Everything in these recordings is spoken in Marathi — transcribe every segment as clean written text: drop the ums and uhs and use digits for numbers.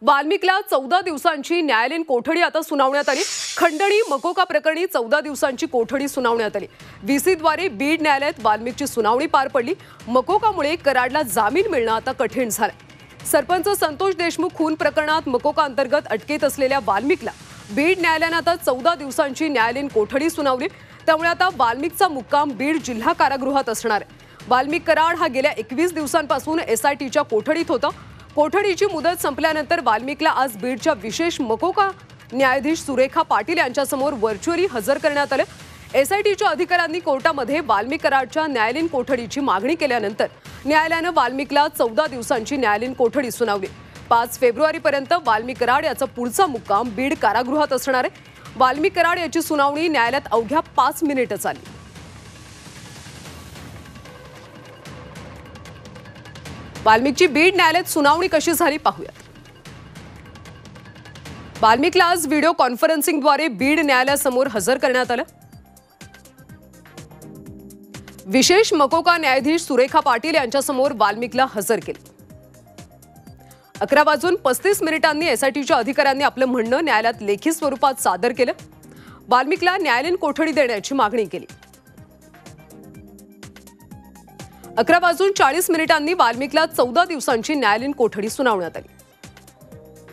वाल्मिकला 14 दिवसांची न्यायालयीन कोठडी आता सुनावण्यात आली। खंडणी मकोका प्रकरणी 14 दिवसांची कोठडी सुनावण्यात आली। व्हीसीद्वारे बीड न्यायालयात वाल्मिकची सुनावणी पार पडली। मकोकामुळे कराडला जामीन मिळणं आता कठीण झालंय। सरपंच संतोष देशमुख खून प्रकरणात मकोका अंतर्गत अटकेत असलेल्या वाल्मिकला बीड न्यायालयाने आता 14 दिवसांची न्यायालयीन कोठडी सुनावली। त्यामुळे आता वाल्मिकचा मुक्काम बीड जिल्हा कारागृहात असणार आहे। वाल्मिक कराड हा गेल्या 21 दिवसांपासून एसआयटीच्या कोठडीत होता। कोठडीची मुदत संपल्यानंतर वाल्मिकला आज बीडच्या विशेष मकोका न्यायाधीश सुरेखा पाटील यांच्यासमोर व्हर्च्युअली हजर करण्यात आले। एसआयटीच्या अधिकाऱ्यांनी कोर्टामध्ये वाल्मिक कराडच्या न्यायालयीन कोठडीची मागणी केल्यानंतर न्यायालयाने वाल्मिकला 14 दिवसांची न्यायालयीन कोठडी सुनावली। 5 फेब्रुवारीपर्यंत वाल्मिक कराड याचा पुढचा मुक्काम बीड कारागृहात असणार आहे। वाल्मिक कराड याची सुनावणी न्यायालयात अवघ्या 5 मिनिटं चालली। वाल्मिकची बीड न्यायालयात सुनावणी कशी झाली पाहूयात। वाल्मिकला आज व्हिडिओ कॉन्फरन्सिंगद्वारे बीड न्यायालयासमोर हजर करण्यात आलं। विशेष मकोका न्यायाधीश सुरेखा पाटील यांच्यासमोर वाल्मिकला हजर केले। 11:35 एसआयटीच्या अधिकाऱ्यांनी आपलं म्हणणं न्यायालयात लेखी स्वरूपात सादर केलं। वाल्मिकला न्यायालयीन कोठडी देण्याची मागणी केली। 11:40 वाल्मिकला 14 दिवसांची न्यायालयीन कोठडी सुनावण्यात आली।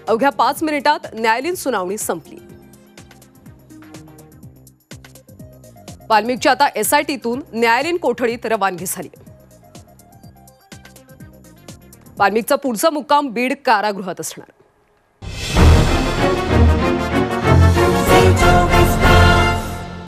अवघ्या 5 मिनिटात न्यायालयीन सुनावणी संपली। वाल्मिकची आता एसआयटीतून न्यायालयीन कोठडीत रवानगी झाली। वाल्मिकचा पुढचा मुक्काम बीड कारागृहात असणार।